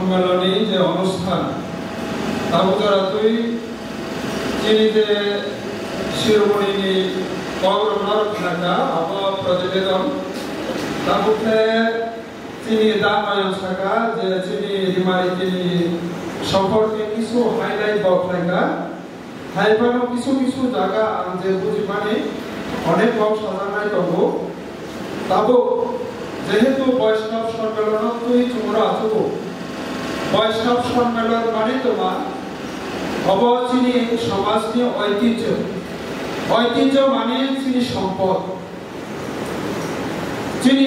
সম্মেলনী যে অনুষ্ঠান তাবুতরাতুই চিনিতে শিরোমণি পৌরমার থাকা আবহাওয়া প্রতিবেদন তাবুতে চিনি দামায়ন থাকা যে চিনি হিমারি চিনি সম্পর্কে কিছু হাইলাইট বক্তৃতা হাইপানো কিছু কিছু জায়গা যে বুঝি মানে অনেক বক সাজানাই তবু তাবু যেহেতু বৈষ্ণব সম্মেলন তুই তোমরা আছো বৈষ্ণব সম্মেলন মানে তোমার অবচিনি সমাজ নিয়ে ঐতিহ্য ঐতিহ্য মানে চিনি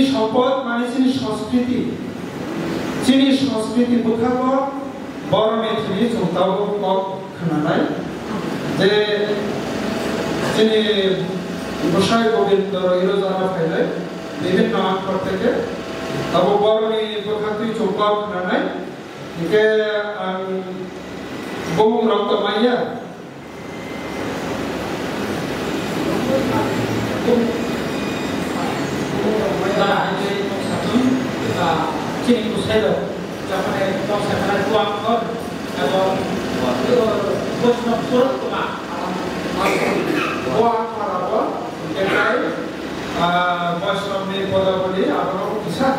সম্পদ মানে চিনি সংস্কৃতি বুঝাব বড় মেথিনি চৌতাও কক খানায় যে চিনি গোসাই গোবিন্দ ইরোজানা ফাইলে বিভিন্ন আঙ্কর থেকে তবে বরণী প্রখাতুই চৌকাও খানায় একে বমুং রক্ত মাইয়া চিনি গোসাই যখন সংসার আঙ্কর এবং বৈষ্ণব সুরত কুমার বৈষ্ণব পদাবলী আবার কিসা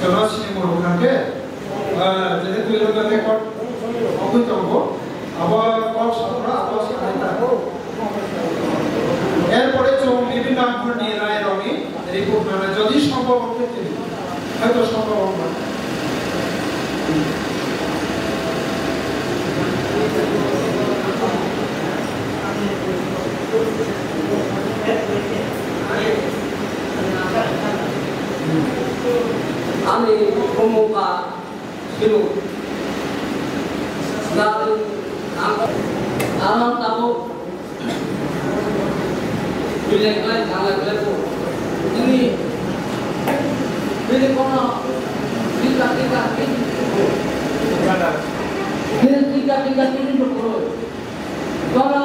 জনশ্রী মুরুখানকে যেহেতু এরকম রেকর্ড অবৈতঙ্গ আবার কল সাধনা আবার সাহায্য এরপরে বিভিন্ন আঙ্কর নিয়ে রায় রঙে রিপোর্ট মানে যদি সম্ভব হতে হয়তো সম্ভব হবে আমি প্রমুখা ছিল আমার তাবো বিলেকলাই জানলে তিনি বিলে কোন টিকা তিনি করো তোরা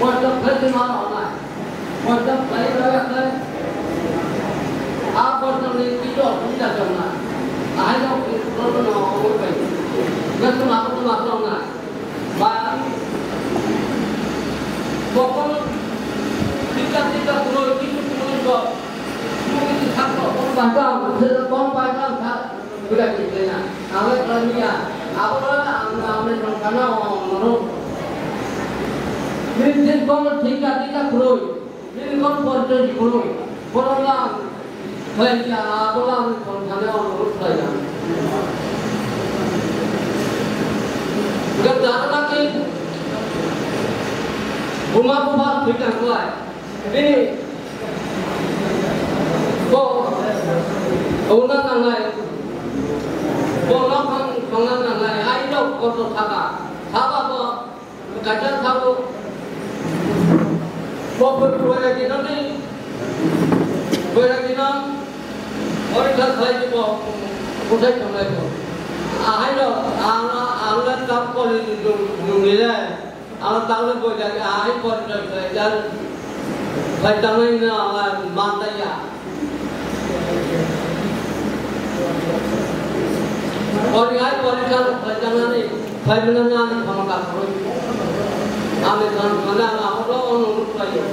পর্দা ফেলতে মারা হয় পর্দা ফেলে রাখলে आप पर्सन ने किलो सुविधा करना आहे ना प्रॉब्लम ना हो गई मैं तो मात्र ना बाय बकल टीका पूरा किलो को मुझे छात्र कौन पाएगा था बुला के लेना हमें करनिया आप हमने karena menurut ini kalau tiga kuroi, ini kalau porter kuroi, orang kerja orang kerjanya orang kerja. Jika jalan lagi, rumah tiga kuroi, ini orang nangai, orang nangai, ayo kotor thaka tu kerja tahu. Boleh kita ni, orang kat saya juga pusat sampai tu. Ayo, anak tak boleh dulu, anak tak boleh jadi ayo boleh jadi. Kita ni orang mata ya. Orang ayo boleh kalau kita ni, saya benar ni sama kau. Ame kan mana orang orang lagi.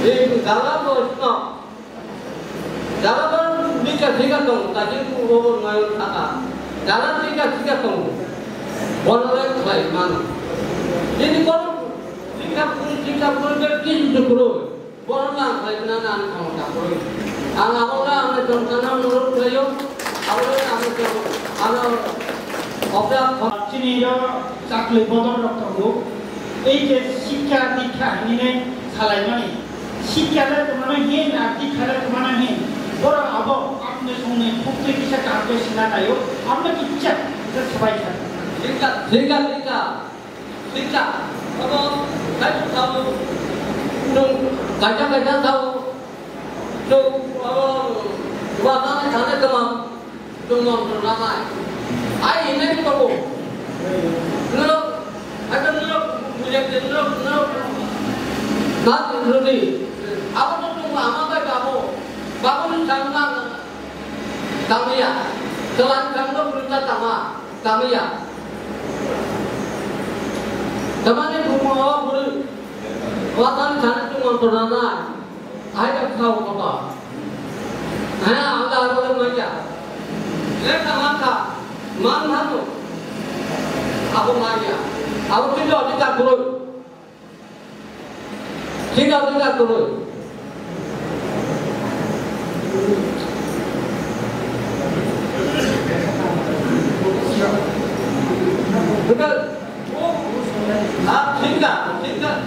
Ini jalan tu, jalan tiga tu, tadi tu orang main kata. Jalan tiga tu, orang lain lagi mana? Ini kalau tiga puluh berkini tu kurus, orang lain mana kamu tak kurus. Anak orang ame jangan menurut saya, orang ame anak apa? Sini yo sakle bodor doktor এই যে শিক্ষা দীক্ষা হিনে খালাই মানে শিক্ষালে তোমার হেন আর দীক্ষালে তোমার হেন বড় আবো আপনি সঙ্গে খুবতে কিছু কাজ সিনা নাইও আমরা কি ইচ্ছা সবাই থাকে শিক্ষা আবো তাই তাও tung kaca tahu tung buatan sana kemam tung nonton ramai ai ini perlu nurut ada nurut Nat Rudy, apa tu lama tak kamu? Kamu ni jangan kami ya, selain kamu berita kami ya. Teman ni semua beri, watan sana tu mentorana, ayat tahu apa? Anda ada macam, mereka mana tu? Aku maya. Aku tidak kurus. Tidak kurus. Betul. Tidak.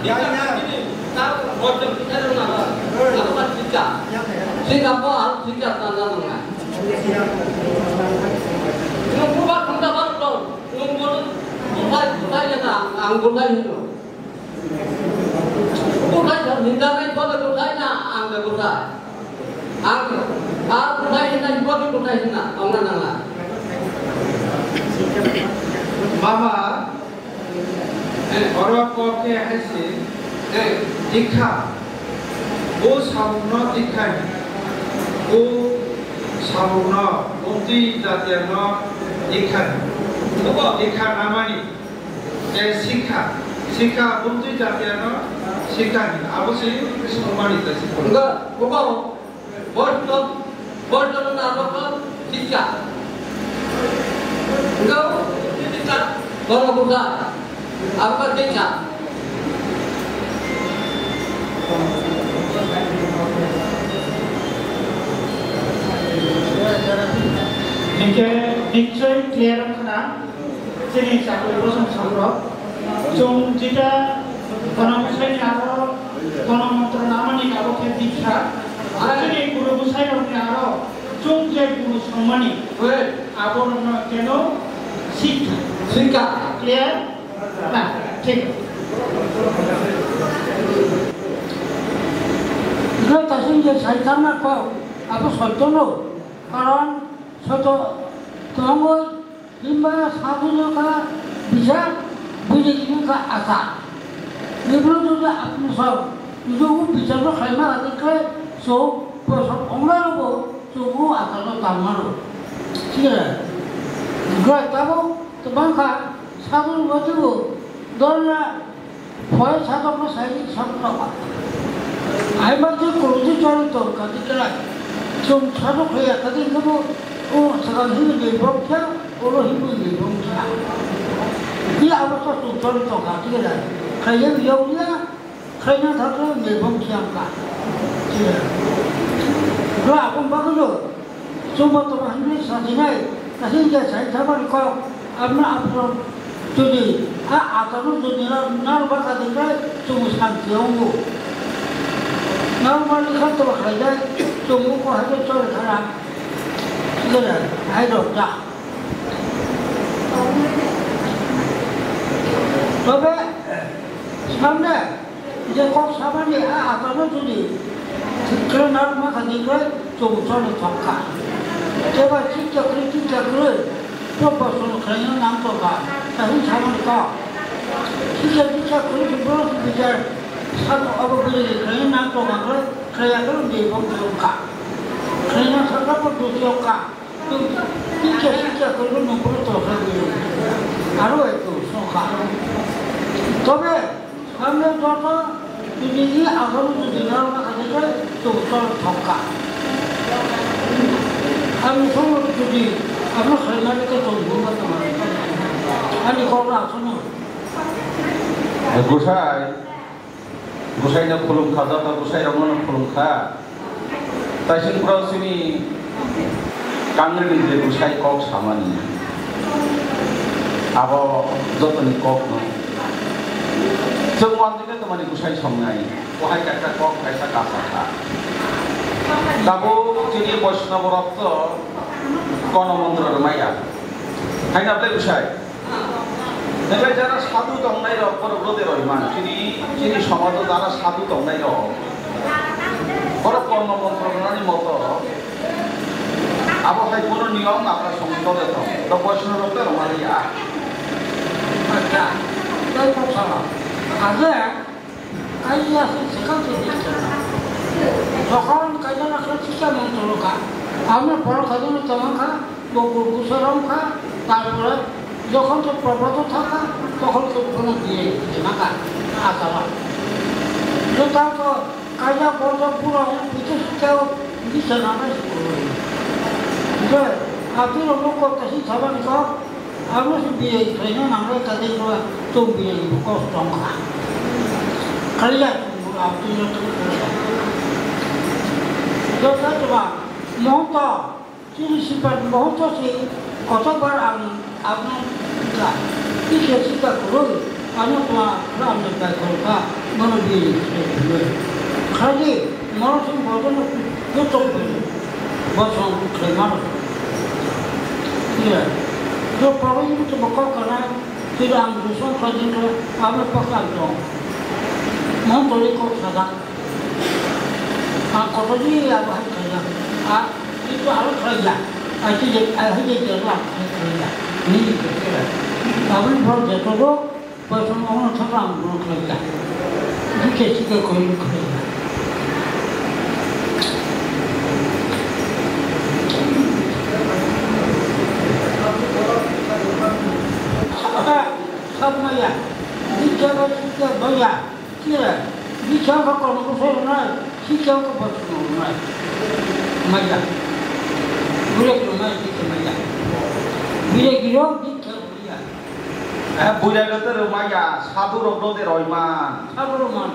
Ini. Tahu macam kita dengar. Apa tidak? Siapa harus tidak tanda dengar. Nunggu kita bantu. Nunggu. Saya nak anggur itu. Bukan hindari pada kudanya anggur kuda. Anggur kuda ini juga kuda ini orang nana. Mama, orang kau ke hasil, dikha, oh sauna dikha, oh sauna, bukti jatiana dikha, oh dikha namani. শিক্ষা বলতে জাতীয় শিক্ষা অবশ্যই সম্মানিত বর্তমান আলোক শিক্ষা বড় বোঝা আপনার শিক্ষা নিশ্চয় ক্লিয়ার না Sini চাকরি প্রশ্ন সংগ্রহ जों যেটা গণমশাই আরো গণমন্ত্রণামানি কাবকে দীক্ষা আসলে গুরু মশাই আপনি আরো जों যে গুরু সম্মানী আবরণ কেন শিক্ষা ক্লিয়ার না ঠিক 이거 다시 이제 잘 담았고 아주 설득로 কারণ ছোট তোমার কিংবা সাধুজকা বিশাল বুঝেছিলেন আশা এগুলো যদি আপনি সব নিজেও বিচারও খাইমা আদিকে সব প্রসব অংরারব সবও আশালো তামারো ঠিক আছে গ্রহ তাবো তোমাকা সাধুর বচব দরনা ভয় সাধক সাইড সব 아이만들 그러지 저러도 가지더라 좀 차독해야 가진 거고 사람 힘을 내보자 오로 힘을 내보자 이 অবস্থা চলিত কা ঠিক আছে খাইয়ে বিয়লিয়া খাইনা থাকলে মেবং খিয়ামকা ঠিক আছে রা আপন বাগুলো চুমত বাহিনী সাজিনাই কাছে যে সাই থাবার ক আমরা আপনার যদি আতানো যদি নার বাতা দিলে চুমু শান্তি হবো নার মালি খাতে খাইলে চুমু কো হাতে চলে খারাপ ঠিক আছে হাই রোজা তবে সামনে যে কক সাবানি আতানো যদি 그런 날만 가니까 좀 전에 잠깐 제가 진짜 그래 또 벌써 그냥 남도가 다른 사람이니까 진짜 그렇게 벌써 이제 사도 아버지 그냥 남도가 그래야 그런 게 뭔가 그냥 사람도 도시가 또 진짜 그런 놈 벌써 하고요 바로 또 소가 তবে সামনে যত যদি আগামী যদি নানা কাছে তো তোর ঠকা আমি সময় যদি আপনার শরীরকে চলবো না তোমার আমি করা শোনো গোসাই না খুলুম খাজা তা গোসাই রমনা খুলুম খা তাই সিংপুরাও সিনি কাঙ্গের গিয়ে গোসাই কক সামানি আবো যতনি কক নয় जों वानदिनो तमानि गुसाइ संनाय बहाय काटा कक कायसा कासाखा दाबो जोंनि बैष्णव रक्त गणमन्त्र रमाया हायनाबले गुसाइ देग्लाय जारा साधु दंनाय रक बरब्रदे रयमान जोंनि समाजाव जारा साधु दंनाय रक बर गणमन्त्र रनानि मत आबहाय कोनो नियम आपरा संतरे दं द बैष्णव रक्त रमाया আচ্ছা তাই কথা আগে কাইয়া সেখানে দিচ্ছে যখন কাইয়া রাখলে শিক্ষা মন্ত্র খা আমরা বড় খাজনে তোমাখা গুসরম খা তারপরে যখন তো প্রবত থাকা তখন তো কোনো দিয়ে মাখা আসালা সেটা তো কাইয়া বড় পুরো পিছু শিক্ষাও দিচ্ছে না যে আপনি লোক করতেছি সবাই সব আমরা বিয়ে খাইনা আমরা তাদের তো বিয়ে কষ্ট খা খাইয়া আপনি যথা মহত চিনিশিপার মহত সেই কতবার আপনার কিসে শিক্ষা করুন আমি তোমার রামের গায়ে করবা মনে বিয়ে খালি মানুষের বদল প্রথম বছর উঠে মানুষ जो प्रॉब्लम तो बको करना फिर हम दूसरों को दिन हमें पकड़ दो मन तोड़े को सदा हाँ कभी या बाहर खाया ये तो आलू खाया ऐसे जरूर खाया नहीं करते अभी बहुत जैसे वो पैसों में हम थोड़ा हम लोग खाया ये कैसे का कोई खाया Samaya, bicara kita bayar, kira bicara kalau kau nak, kita kau betul nak, maya, boleh kalau nak kita maya, boleh kira kita maya. Boleh kata rumaya, satu robrode royman. Satu roman.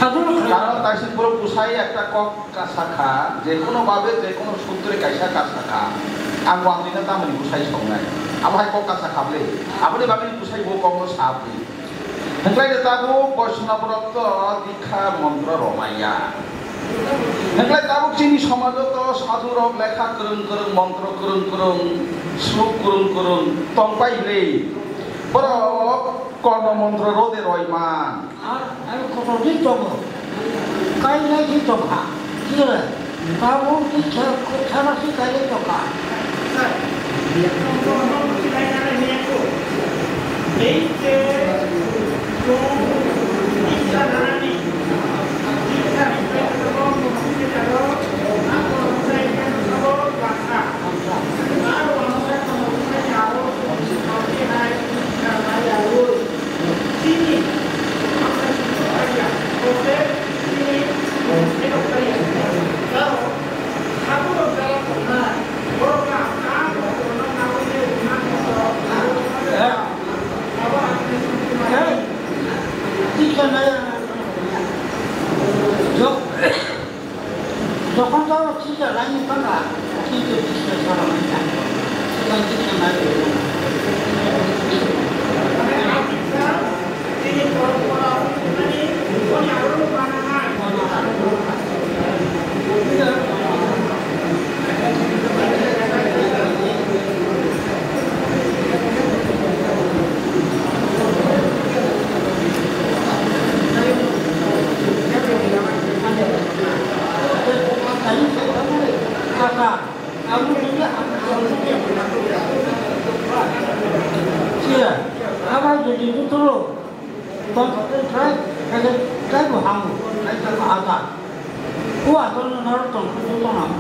কারণ তাই পুরো পুষাই একটা cock কাছাখা যে কোনো ভাবে যে কোনো সূত্রে কাইসা কাছাখা আং ওয়াংদিনা তামনি পুষাই সংনাই আবহাই কক কাছা খাবলে আপনি ভাবেন পুষাই বো কম সাবলি হেংলাই তাবো বৈষ্ণব রক্ত দীক্ষা মন্ত্র রমাইয়া হেংলাই তাবো চিনি সমাজত সাধু রক লেখা করুন মন্ত্র করুন শ্লোক করুন তংপাইলে বড় কর্ণমন্ত্র রোদে রয়মান আর কতদিন যাব কাই নাই কি তোকা কি রে তাও কি ছাড়া কি কাই তোকা এই যে তো ইচ্ছা জানি ইচ্ছা করো মুক্তি করো না করো তাই করো বাসা আর ওখানে মুক্তি করো মুক্তি নাই নাই আলো চিনি আমরা ওতে চিনি এটা করি দাও খাবো দাও না বড় না না না হইলে না ini pura-pura ini punya orang mana? Kakak, kamu juga Iya, apa jadi itu terus? Bangkit saya, saya buang, saya atas. Kuat kalau naruh tong, itu tong